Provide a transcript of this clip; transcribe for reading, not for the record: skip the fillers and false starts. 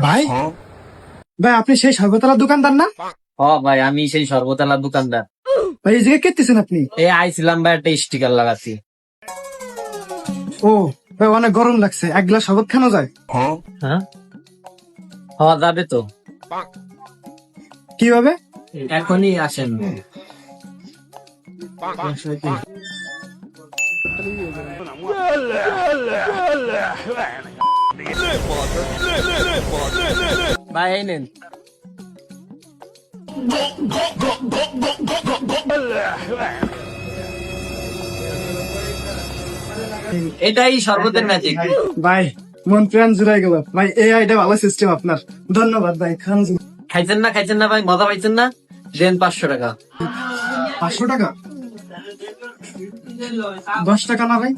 ভাই ভাই আপনি সেই সর্বতলার দোকানদার না? হ ভাই, আমি সেই সর্বতলার দোকানদার। ভাই এই জায়গায় কেতেছেন আপনি? আইছিলাম ভাই, একটা স্টিকার লাগাচ্ছি। ও ভাই অনেক গরম লাগছে, এক গ্লাস শরবত খানো যায়? হ্যাঁ, যাবে তো। কিভাবে? এখনই আসেন। ভাই এই নেন। এটাই শরবতের ম্যাজিক। ভাই মন প্রাণ জুড়াই গেল ভাই, এই আইডিয়া ভালো সিস্টেম আপনার, ধন্যবাদ ভাই। খান খাইছেন না ভাই, মজা পাইছেন না? দেন 500 টাকা। 500 টাকা? 10 টাকা না ভাই?